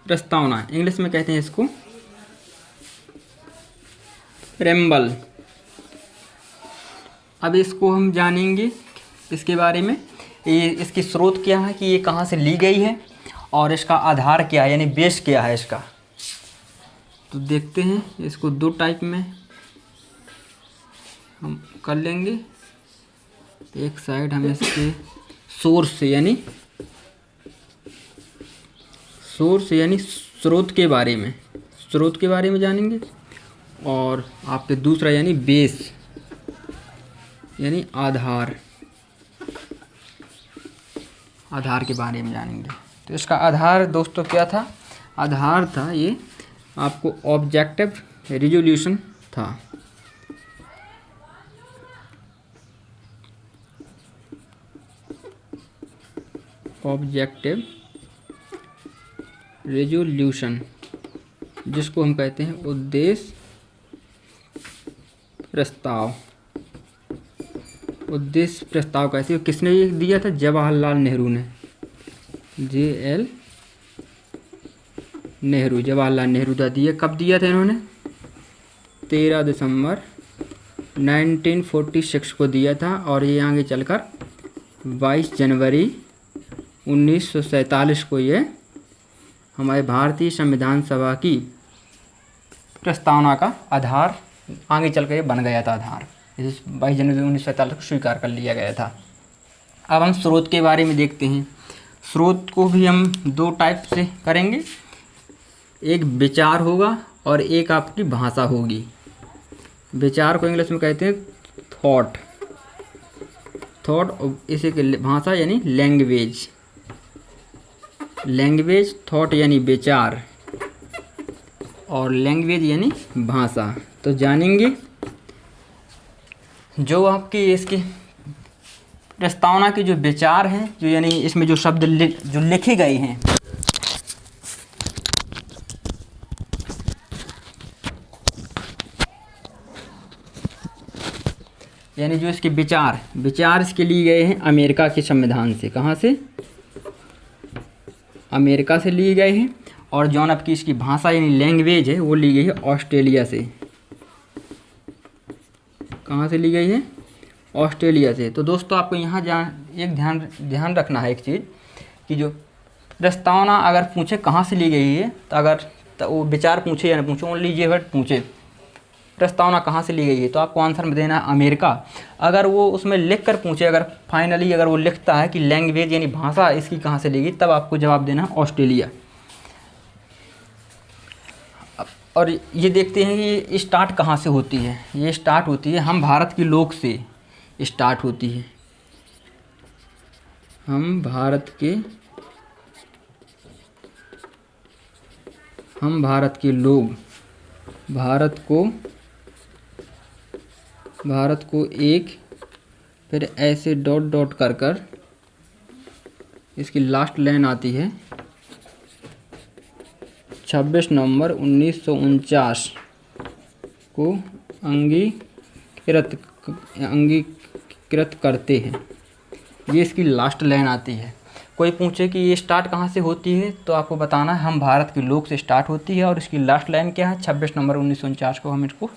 प्रस्तावना, इंग्लिश में कहते हैं इसको प्रेम्बल। अब इसको हम जानेंगे इसके बारे में, ये इसकी स्रोत क्या है कि ये कहाँ से ली गई है और इसका आधार क्या है यानी बेस क्या है इसका। तो देखते हैं इसको दो टाइप में हम कर लेंगे। तो एक साइड हम इसके सोर्स यानी स्रोत के बारे में जानेंगे, और आपके दूसरा यानी बेस यानी आधार के बारे में जानेंगे। तो इसका आधार दोस्तों क्या था? आधार था ये आपको ऑब्जेक्टिव रिजोल्यूशन था। ऑब्जेक्टिव रिजोल्यूशन जिसको हम कहते हैं उद्देश्य प्रस्ताव। उद्देश्य प्रस्ताव कैसे किसने ये दिया था? जवाहरलाल नेहरू ने, JL नेहरू, जवाहरलाल नेहरू का दिया। कब दिया था इन्होंने? 13 दिसंबर 1946 को दिया था, और ये आगे चलकर 22 जनवरी 1947 को ये हमारे भारतीय संविधान सभा की प्रस्तावना का आधार आगे चल कर बन गया था। आधार इस 22 जनवरी 1947 को स्वीकार कर लिया गया था। अब हम स्रोत के बारे में देखते हैं। स्रोत को भी हम दो टाइप से करेंगे, एक विचार होगा और एक आपकी भाषा होगी। विचार को इंग्लिश में कहते हैं थॉट, इसे भाषा यानी लैंग्वेज, थॉट यानी विचार और लैंग्वेज यानी भाषा। तो जानेंगे जो आपकी इसकी प्रस्तावना के जो विचार हैं, जो यानी इसमें जो शब्द जो लिखे गए हैं, यानी जो इसके विचार इसके लिए गए हैं अमेरिका के संविधान से। कहाँ से? अमेरिका से लिए गए हैं। और जौन आपकी इसकी भाषा यानी लैंग्वेज है वो ली गई है ऑस्ट्रेलिया से। कहाँ से ली गई है? ऑस्ट्रेलिया से। तो दोस्तों आपको यहाँ एक ध्यान रखना है एक चीज़ कि जो प्रस्तावना अगर पूछे कहाँ से ली गई है, तो वो विचार पूछे या ना पूछे, ओनली ये वर्ड पूछे प्रस्तावना कहाँ से ली गई है, तो आपको आंसर में देना है अमेरिका। अगर वो उसमें लिख कर पूछे, अगर फाइनली अगर वो लिखता है कि लैंग्वेज यानी भाषा इसकी कहाँ से ली गई, तब आपको जवाब देना है ऑस्ट्रेलिया। और ये देखते हैं कि ये स्टार्ट कहाँ से होती है। ये स्टार्ट होती है हम भारत के लोग से स्टार्ट होती है। हम भारत के लोग भारत को एक, फिर ऐसे डॉट कर इसकी लास्ट लाइन आती है 26 नवंबर 1949 को अंगीकृत करते हैं। ये इसकी लास्ट लाइन आती है। कोई पूछे कि ये स्टार्ट कहाँ से होती है, तो आपको बताना है हम भारत के लोग से स्टार्ट होती है, और इसकी लास्ट लाइन क्या है? 26 नवंबर 1949 को हम इसको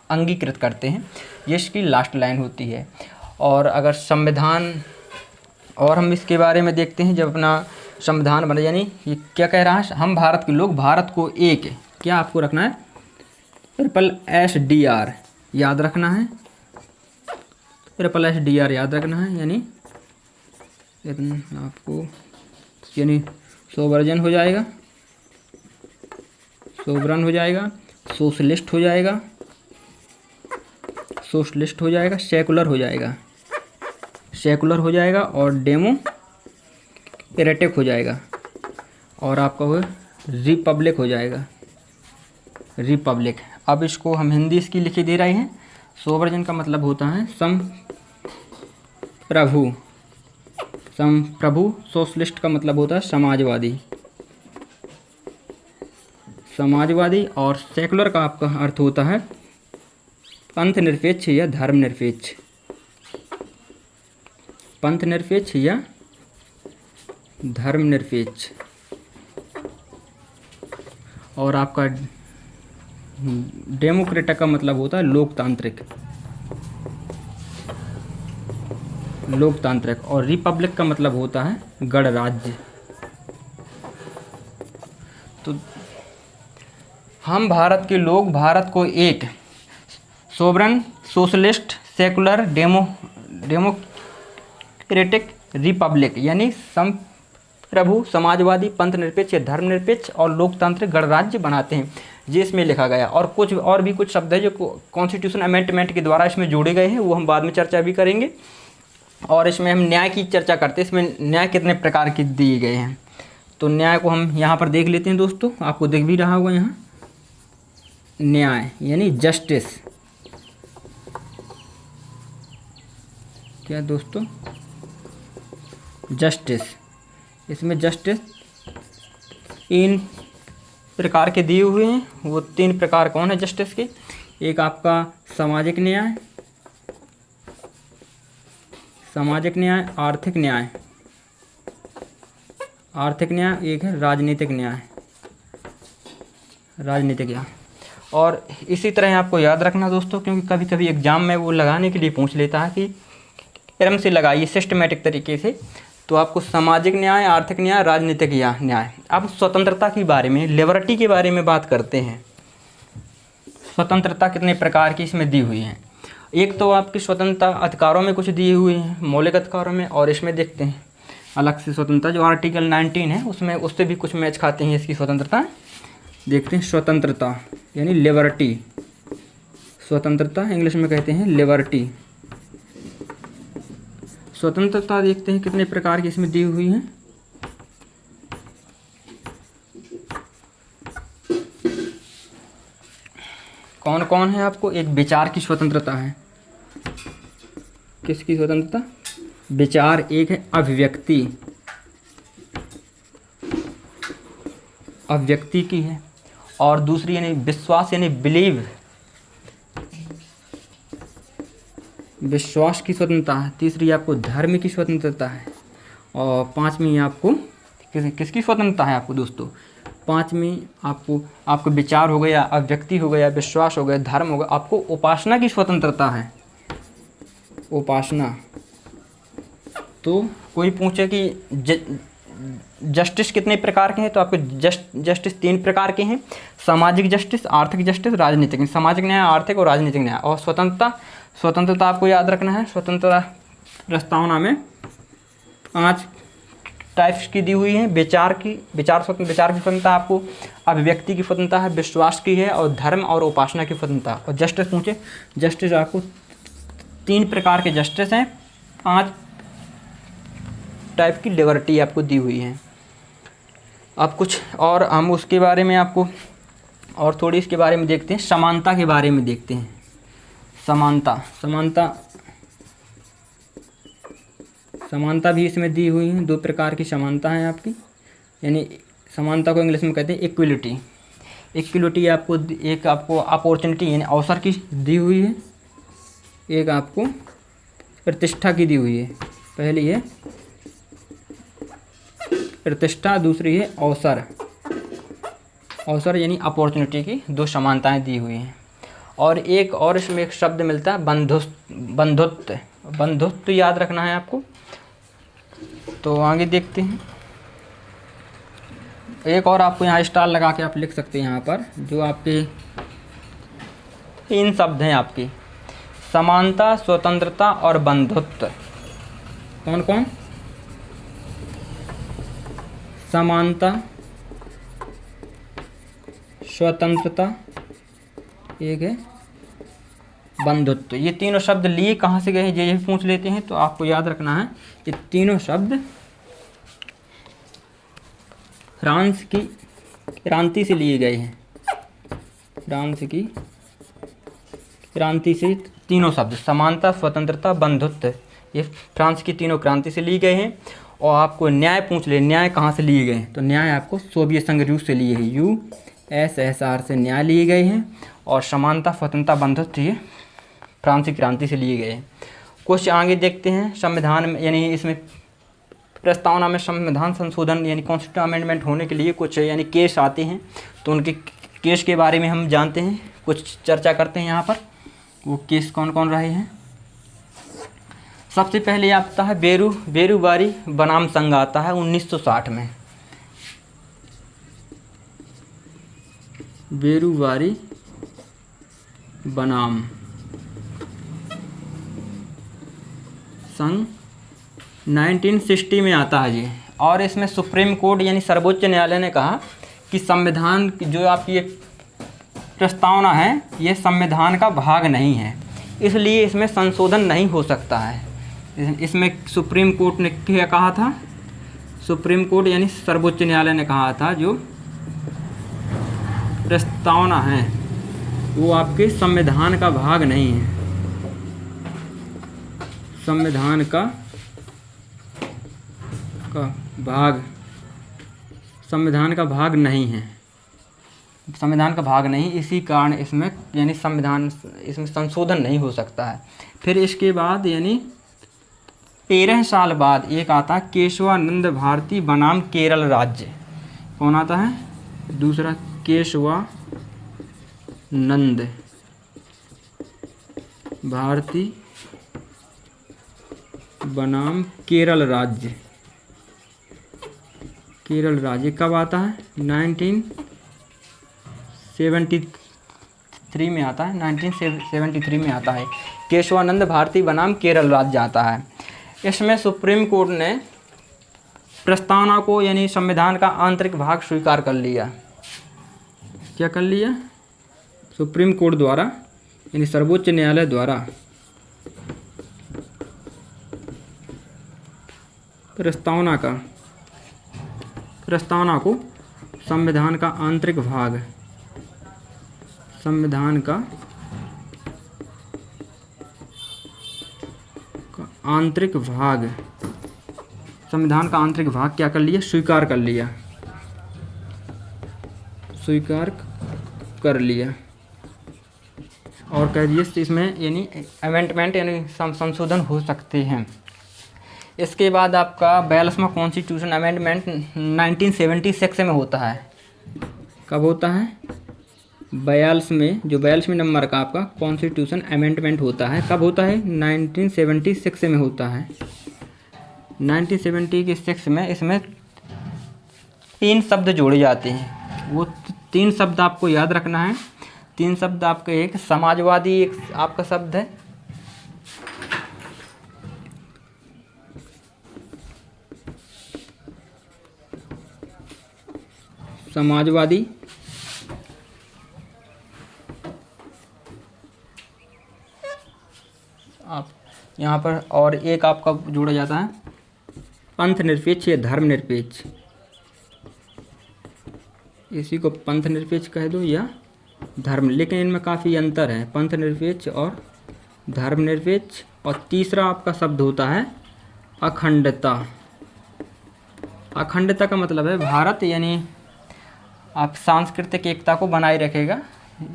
अंगीकृत करते हैं। ये इसकी लास्ट लाइन होती है। और अगर संविधान, और हम इसके बारे में देखते हैं, जब अपना संविधान बना, यानी ये क्या कह रहा है? हम भारत के लोग भारत को एक, क्या आपको रखना है? SSDR याद रखना है, SSDR याद रखना है। यानी आपको यानी सोवरेन हो जाएगा, सोशलिस्ट हो जाएगा, सेकुलर हो जाएगा और डेमोक्रेटिक हो जाएगा, और आपका वो रिपब्लिक हो जाएगा, रिपब्लिक। अब इसको हम हिंदी इसकी लिखे दे रहे हैं। सोवरेन का मतलब होता है संप्रभु। सोशलिस्ट का मतलब होता है समाजवादी। और सेकुलर का आपका अर्थ होता है पंथ निरपेक्ष या धर्मनिरपेक्ष। पंथ निरपेक्ष या धर्मनिरपेक्ष। और आपका डेमोक्रेटिक का मतलब होता है लोकतांत्रिक, लोकतांत्रिक। और रिपब्लिक का मतलब होता है गणराज्य। तो हम भारत के लोग भारत को एक sovereign, socialist, secular, democratic, Republic यानी संप्रभु, समाजवादी, पंथ निरपेक्ष, धर्मनिरपेक्ष और लोकतांत्रिक गणराज्य बनाते हैं। ये इसमें लिखा गया। और कुछ और भी कुछ शब्द है जो कॉन्स्टिट्यूशन अमेंडमेंट के द्वारा इसमें जोड़े गए हैं, वो हम बाद में चर्चा भी करेंगे। और इसमें हम न्याय की चर्चा करते हैं। इसमें न्याय कितने प्रकार के दिए गए हैं, तो न्याय को हम यहाँ पर देख लेते हैं दोस्तों। आपको दिख भी रहा होगा यहाँ, न्याय यानी जस्टिस। क्या दोस्तों, जस्टिस। इसमें जस्टिस 3 प्रकार के दिए हुए हैं। वो 3 प्रकार कौन है जस्टिस के? एक आपका सामाजिक न्याय, सामाजिक न्याय, आर्थिक न्याय, आर्थिक न्याय, एक है राजनीतिक न्याय, राजनीतिक न्याय। और इसी तरह आपको याद रखना दोस्तों, क्योंकि कभी कभी एग्जाम में वो लगाने के लिए पूछ लेता है कि क्रम से लगाइए सिस्टमेटिक तरीके से। तो आपको सामाजिक न्याय, आर्थिक न्याय, राजनीतिक न्याय। अब स्वतंत्रता के बारे में, लिबर्टी के बारे में बात करते हैं। स्वतंत्रता कितने प्रकार की इसमें दी हुई है? एक तो आपकी स्वतंत्रता अधिकारों में कुछ दिए हुए हैं, मौलिक अधिकारों में। और इसमें देखते हैं अलग से स्वतंत्रता जो आर्टिकल 19 है, उसमें उससे भी कुछ मैच खाते हैं इसकी स्वतंत्रता। देखते हैं स्वतंत्रता यानी लिबर्टी, स्वतंत्रता इंग्लिश में कहते हैं लिबर्टी। स्वतंत्रता देखते हैं कितने प्रकार की इसमें दी हुई है। कौन कौन है आपको? एक विचार की स्वतंत्रता है। किसकी स्वतंत्रता? विचार। एक है अभिव्यक्ति, अभिव्यक्ति की है। और दूसरी यानी विश्वास यानी बिलीव, विश्वास की स्वतंत्रता है। तीसरी आपको धर्म की स्वतंत्रता है। और पांचवी आपको किसकी स्वतंत्रता है आपको दोस्तों? पांचवी आपको विचार हो गया, अभिव्यक्ति हो गया, विश्वास हो गया, धर्म हो गया। आपको उपासना की स्वतंत्रता है, उपासना। तो कोई पूछे कि जस्टिस कितने प्रकार के हैं, तो आपको जस्टिस 3 प्रकार के हैं। सामाजिक जस्टिस, आर्थिक जस्टिस, राजनीतिक। सामाजिक न्याय, आर्थिक और राजनीतिक न्याय। और स्वतंत्रता आपको याद रखना है। स्वतंत्रता प्रस्तावना में 5 टाइप्स की दी हुई है। विचार की स्वतंत्रता आपको, अभिव्यक्ति की स्वतंत्रता है, विश्वास की है, और धर्म और उपासना की स्वतंत्रता। और जस्टिस पूछे, जस्टिस आपको 3 प्रकार के जस्टिस हैं, 5 टाइप की लिबर्टी आपको दी हुई है। अब कुछ और हम उसके बारे में आपको और थोड़ी इसके बारे में देखते हैं। समानता के बारे में देखते हैं। समानता भी इसमें दी हुई है। 2 प्रकार की समानता है आपकी, यानी समानता को इंग्लिश में कहते हैं इक्विलिटी। इक्विलिटी आपको एक आपको अपॉर्चुनिटी यानी अवसर की दी हुई है, एक आपको प्रतिष्ठा की दी हुई है। पहली है प्रतिष्ठा, दूसरी है अवसर। अवसर यानी अपॉर्चुनिटी की 2 समानताएं दी हुई हैं। और एक और इसमें एक शब्द मिलता है बंधुत्व। बंधुत्व याद रखना है आपको। तो आगे देखते हैं। एक और आपको यहाँ स्टार लगा के आप लिख सकते हैं यहाँ पर, जो आपके 3 शब्द हैं आपके, समानता, स्वतंत्रता और बंधुत्व। कौन कौन? समानता, स्वतंत्रता, एक है बंधुत्व। ये तीनों शब्द लिए कहाँ से गए हैं, ये भी पूछ लेते हैं। तो आपको याद रखना है ये तीनों शब्द फ्रांस की क्रांति से लिए गए हैं। फ्रांस की क्रांति से तीनों शब्द समानता, स्वतंत्रता, बंधुत्व, ये फ्रांस की तीनों क्रांति से लिए गए हैं। और आपको न्याय पूछ ले, न्याय कहाँ से लिए गए हैं, तो न्याय आपको सोवियत संघ रूस से लिए हैं, USSR से न्याय लिए गए हैं। और समानता, स्वतंत्रता, बंधुत्व ये फ्रांस की क्रांति से लिए गए हैं। कुछ आगे देखते हैं। संविधान में यानी इसमें प्रस्तावना में संविधान संशोधन यानी कॉन्स्टिट्यूशन अमेंडमेंट होने के लिए कुछ यानी केस आते हैं। तो उनके केस के बारे में हम जानते हैं, कुछ चर्चा करते हैं यहाँ पर। वो केस कौन कौन रहे हैं। सबसे पहले आता है बेरूबारी बनाम संघ आता है 1960 में। बेरूबारी बनाम संघ 1960 में आता है जी। और इसमें सुप्रीम कोर्ट यानी सर्वोच्च न्यायालय ने कहा कि संविधान की जो आपकी ये प्रस्तावना है ये संविधान का भाग नहीं है, इसलिए इसमें संशोधन नहीं हो सकता है। इसमें सुप्रीम कोर्ट ने क्या कहा था, सुप्रीम कोर्ट यानी सर्वोच्च न्यायालय ने कहा था जो प्रस्तावना है वो आपके संविधान का भाग नहीं है, संविधान का भाग नहीं है, संविधान का भाग नहीं, इसी कारण इसमें यानी इसमें संशोधन नहीं हो सकता है। फिर इसके बाद यानी 13 साल बाद एक आता है केशवानंद भारती बनाम केरल राज्य। कौन आता है दूसरा, केशवानंद भारती बनाम केरल राज्य। केरल राज्य कब आता है, 1973 में आता है, 1973 में आता है। केशवानंद भारती बनाम केरल राज्य आता है। इसमें सुप्रीम कोर्ट ने प्रस्तावना को यानी संविधान का आंतरिक भाग स्वीकार कर लिया। क्या कर लिया, सुप्रीम कोर्ट द्वारा यानी सर्वोच्च न्यायालय द्वारा प्रस्तावना को संविधान का आंतरिक भाग, संविधान का आंतरिक भाग, संविधान का आंतरिक भाग क्या कर लिया, स्वीकार कर लिया, स्वीकार कर लिया। और कह दिए इसमें यानी अमेंडमेंट यानी संशोधन हो सकते हैं। इसके बाद आपका 42वां कॉन्स्टिट्यूशन अमेंडमेंट 1976 में होता है। कब होता है, 42वें नंबर का आपका कॉन्स्टिट्यूशन अमेंडमेंट होता है। कब होता है, 1976 में होता है। 1976 में इसमें 3 शब्द जोड़े जाते हैं। वो 3 शब्द आपको याद रखना है। 3 शब्द आपके, एक समाजवादी एक आपका शब्द है, समाजवादी, आप यहाँ पर, और एक आपका जोड़ा जाता है पंथ निरपेक्ष या धर्म निरपेक्ष। इसी को पंथ निरपेक्ष कह दो या धर्म, लेकिन इनमें काफ़ी अंतर है, पंथ निरपेक्ष और धर्म निरपेक्ष। और तीसरा आपका शब्द होता है अखंडता। अखंडता का मतलब है भारत यानी आप सांस्कृतिक एकता को बनाए रखेगा,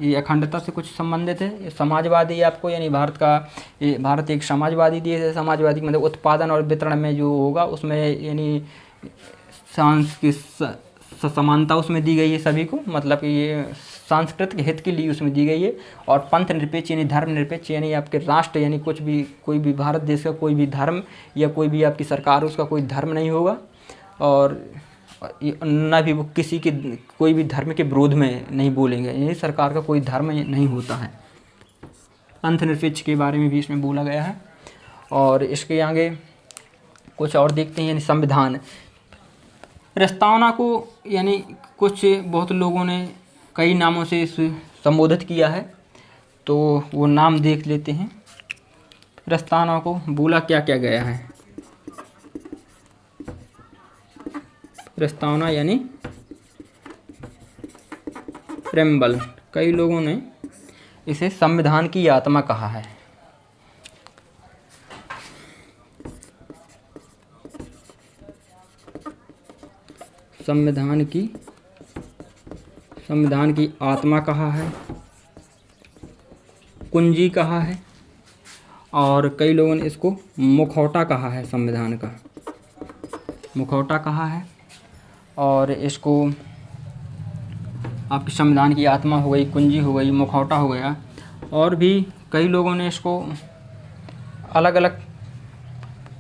ये अखंडता से कुछ संबंधित है। समाजवादी आपको यानी भारत एक समाजवादी देश है। समाजवादी मतलब उत्पादन और वितरण में जो होगा उसमें यानी समानता उसमें दी गई है सभी को, मतलब कि ये सांस्कृतिक हित के लिए उसमें दी गई है। और पंथ निरपेक्ष यानी धर्म निरपेक्ष यानी आपके राष्ट्र यानी कोई भी भारत देश का कोई भी धर्म या कोई भी आपकी सरकार उसका कोई धर्म नहीं होगा, और न भी वो किसी के कोई भी धर्म के विरोध में नहीं बोलेंगे, यानी सरकार का कोई धर्म नहीं होता है। पंथ निरपेक्ष के बारे में भी इसमें बोला गया है। और इसके आगे कुछ और देखते हैं, यानी संविधान प्रस्तावना को यानी बहुत लोगों ने कई नामों से इसे संबोधित किया है, तो वो नाम देख लेते हैं। प्रस्तावना को बोला क्या क्या गया है। प्रस्तावना यानी प्रेम्बल, कई लोगों ने इसे संविधान की आत्मा कहा है। संविधान की आत्मा कहा है, कुंजी कहा है, और कई लोगों ने इसको मुखौटा कहा है, संविधान का मुखौटा कहा है। और इसको आपकी संविधान की आत्मा हो गई, कुंजी हो गई, मुखौटा हो गया, और भी कई लोगों ने इसको अलग अलग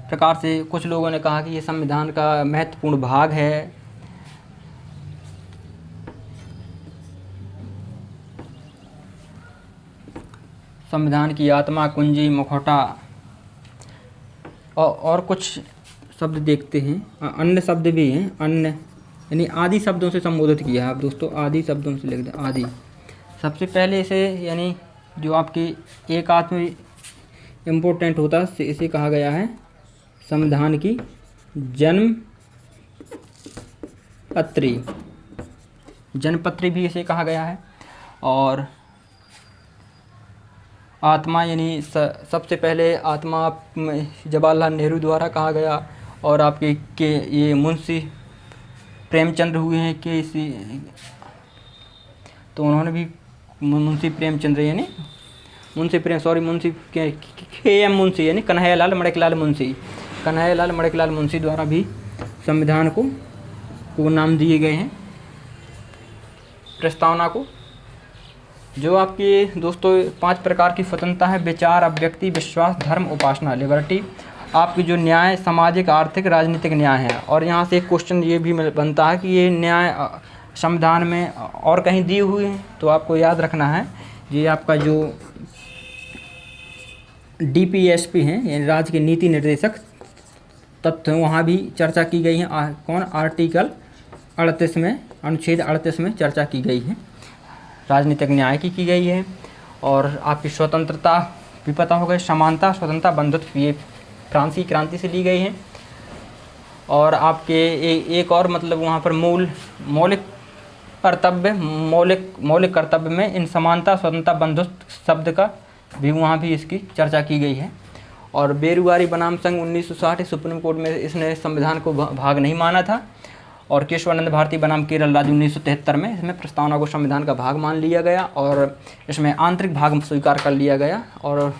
प्रकार से, कुछ लोगों ने कहा कि ये संविधान का महत्वपूर्ण भाग है। संविधान की आत्मा, कुंजी, मुखौटा, और कुछ शब्द देखते हैं, अन्य शब्द भी हैं। अन्य यानी आदि शब्दों से संबोधित किया है आप दोस्तों, आदि शब्दों से लिख दें, आदि। सबसे पहले इसे यानी जो आपकी एक आत्म इम्पोर्टेंट होता है इसे कहा गया है संविधान की जन्म पत्री, जन्मपत्री भी इसे कहा गया है। और आत्मा यानी सबसे पहले आत्मा जवाहरलाल नेहरू द्वारा कहा गया, और आपके के ये मुंशी प्रेमचंद्र हुए हैं कि इसी, तो उन्होंने भी मुंशी प्रेमचंद्र यानी मुंशी के एम मुंशी यानी कन्हैयालाल मणिकलाल मुंशी, कन्हैयालाल मणिकलाल मुंशी द्वारा भी संविधान को नाम दिए गए हैं, प्रस्तावना को। जो आपके दोस्तों 5 प्रकार की स्वतंत्रता है: विचार, अभिव्यक्ति, विश्वास, धर्म, उपासना, लिबर्टी। आपकी जो न्याय, सामाजिक, आर्थिक, राजनीतिक न्याय है। और यहाँ से एक क्वेश्चन ये भी बनता है कि ये न्याय संविधान में और कहीं दिए हुए हैं, तो आपको याद रखना है ये आपका जो DPSP हैं यानी राज्य के नीति निर्देशक तत्व, वहाँ भी चर्चा की गई है। कौन? आर्टिकल 38 में, अनुच्छेद 38 में चर्चा की गई है, राजनीतिक न्याय की गई है। और आपकी स्वतंत्रता भी पता होगा, समानता, स्वतंत्रता, बंधुत्व, ये फ्रांसीसी क्रांति से ली गई है। और आपके एक और मतलब वहाँ पर मौलिक कर्तव्य में इन समानता, स्वतंत्रता, बंधुत्व शब्द का भी वहाँ भी इसकी चर्चा की गई है। और बेरुवारी बनाम संघ 1960 सुप्रीम कोर्ट में इसने संविधान को भाग नहीं माना था। और केशवानंद भारती बनाम केरल राज्य 1973 में इसमें प्रस्तावना को संविधान का भाग मान लिया गया और इसमें आंतरिक भाग स्वीकार कर लिया गया। और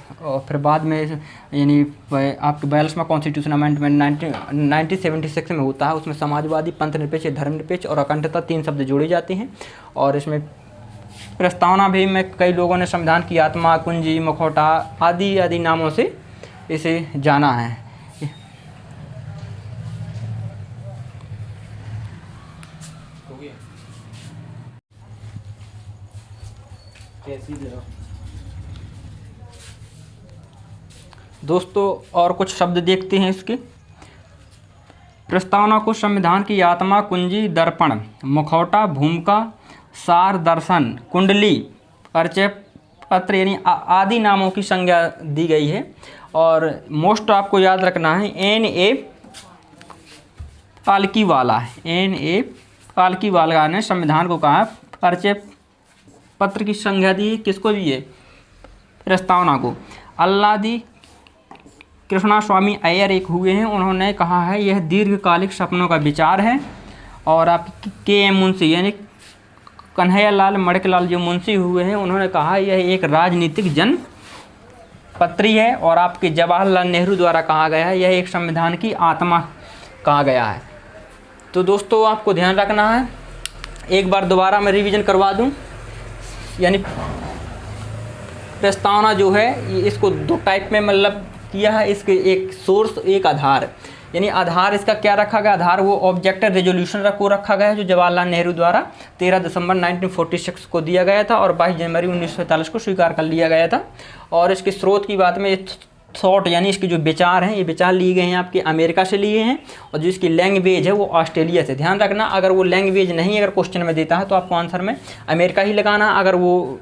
फिर बाद में यानी आपके 42वां कॉन्स्टिट्यूशन अमेंडमेंट 1976 में होता है, उसमें समाजवादी, पंथनिरपेक्ष, धर्मनिरपेक्ष और अखंडता 3 शब्द जोड़े जाते हैं। और इसमें प्रस्तावना भी में कई लोगों ने संविधान की आत्मा, कुंजी, मुखौटा आदि नामों से इसे जाना है। दोस्तों और कुछ शब्द देखते हैं इसके। प्रस्तावना को संविधान की आत्मा, कुंजी, दर्पण, मुखौटा, भूमिका, सार, दर्शन, कुंडली, परिचय पत्र यानी आदि नामों की संज्ञा दी गई है। और मोस्ट आपको याद रखना है N.A. पालकीवाला, N.A. पालकीवाला ने संविधान को कहा परिचय पत्र की संज्ञा दी। किसको दी है? प्रस्तावना को। अल्लादी कृष्णा स्वामी अय्यर एक हुए हैं, उन्होंने कहा है यह दीर्घकालिक सपनों का विचार है। और आप K.M. मुंशी यानी कन्हैयालाल मणिकलाल जो मुंशी हुए हैं, उन्होंने कहा यह एक राजनीतिक जन पत्री है। और आपके जवाहरलाल नेहरू द्वारा कहा गया है यह एक संविधान की आत्मा कहा गया है। तो दोस्तों आपको ध्यान रखना है, एक बार दोबारा मैं रिवीजन करवा दूं, यानी प्रस्तावना जो है इसको 2 टाइप में मतलब किया है। इसके एक सोर्स, एक आधार। यानी आधार इसका क्या रखा गया? आधार वो ऑब्जेक्टिव रेजोल्यूशन को रखा गया है जो जवाहरलाल नेहरू द्वारा 13 दिसंबर 1946 को दिया गया था और 22 जनवरी 1947 को स्वीकार कर लिया गया था। और इसके स्रोत की बात में थॉट यानी इसके जो विचार हैं, ये विचार लिए गए हैं आपके अमेरिका से लिए हैं। और जो इसकी लैंग्वेज है वो ऑस्ट्रेलिया से। ध्यान रखना, अगर वो लैंग्वेज नहीं अगर क्वेश्चन में देता है तो आपको आंसर में अमेरिका ही लगाना। अगर वो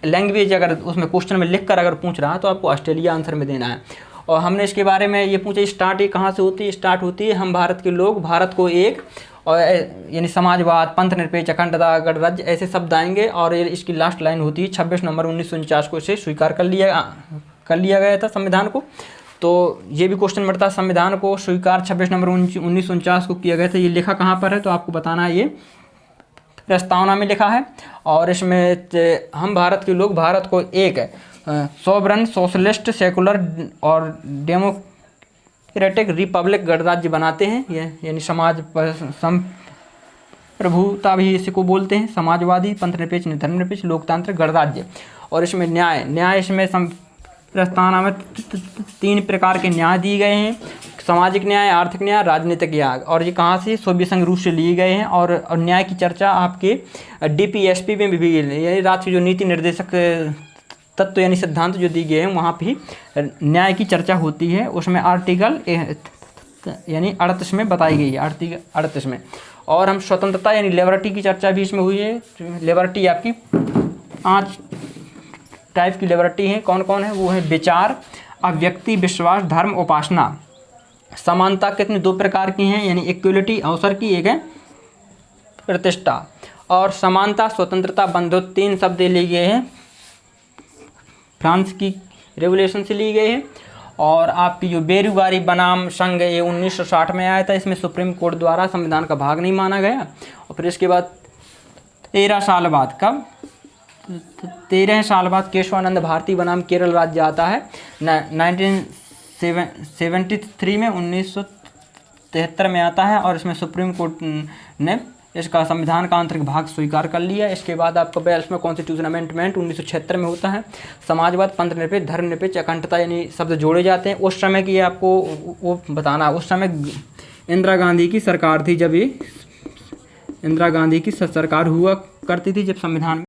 लैंग्वेज अगर उसमें क्वेश्चन में लिख कर अगर पूछ रहा है तो आपको ऑस्ट्रेलिया आंसर में देना है। और हमने इसके बारे में ये पूछा स्टार्ट ये कहाँ से होती है? स्टार्ट होती है हम भारत के लोग, भारत को एक, और यानी समाजवाद, पंथनिरपेक्ष, अखंडता, गणराज्य ऐसे शब्द आएंगे। और ये इसकी लास्ट लाइन होती है 26 नवंबर 1949 को इसे स्वीकार कर लिया गया था संविधान को। तो ये भी क्वेश्चन बढ़ता है, संविधान को स्वीकार 26 नवंबर 1949 को किया गया था। ये लिखा कहाँ पर है? तो आपको बताना है ये प्रस्तावना में लिखा है। और इसमें हम भारत के लोग भारत को एक सॉवरन, सोशलिस्ट, सेकुलर और डेमोक्रेटिक रिपब्लिक गणराज्य बनाते हैं। ये यानी प्रभुता भी इसको बोलते हैं, समाजवादी, पंथनिरपेक्ष, धर्मनिरपेक्ष, लोकतांत्रिक, गणराज्य। और इसमें न्याय इसमें प्रस्तावना में 3 प्रकार के न्याय दिए गए हैं, सामाजिक न्याय, आर्थिक न्याय, राजनीतिक न्याय। और ये कहाँ से? सोवियत संघ रूस से लिए गए हैं। और न्याय की चर्चा आपके DPSP में भी यानी राष्ट्रीय जो नीति निर्देशक तत्व यानी सिद्धांत जो दिए गए हैं वहाँ भी न्याय की चर्चा होती है। उसमें आर्टिकल यानी 38 में बताई गई है, आर्टिकल 38 में। और हम स्वतंत्रता यानी लिबर्टी की चर्चा भी इसमें हुई है। लिबर्टी आपकी 5 टाइप की लिबर्टी है। कौन कौन है? वो है विचार, अभिव्यक्ति, विश्वास, धर्म, उपासना। समानता कितनी? 2 प्रकार की हैं, यानी इक्वलिटी अवसर की, एक है प्रतिष्ठा। और समानता, स्वतंत्रता, बंधुत्व 3 शब्द लिए गए हैं, फ्रांस की रेवोल्यूशन से लिए गए हैं। और आपकी जो बेरोजगारी बनाम संघ ये 1960 में आया था, इसमें सुप्रीम कोर्ट द्वारा संविधान का भाग नहीं माना गया। और फिर इसके बाद 13 साल बाद, कब? 13 साल बाद केशवानंद भारती बनाम केरल राज्य आता है 1973 में, 1973 में आता है। और इसमें सुप्रीम कोर्ट ने इसका संविधान का आंतरिक भाग स्वीकार कर लिया। इसके बाद आपका 42वां कॉन्स्टिट्यूशन अमेंडमेंट 1976 में होता है। समाजवाद, पंथनिरपेक्ष, धर्मनिरपेक्ष, अखंडता यानी शब्द जोड़े जाते हैं। उस समय की आपको वो बताना, उस समय इंदिरा गांधी की सरकार थी, जब ये इंदिरा गांधी की सरकार हुआ करती थी जब संविधान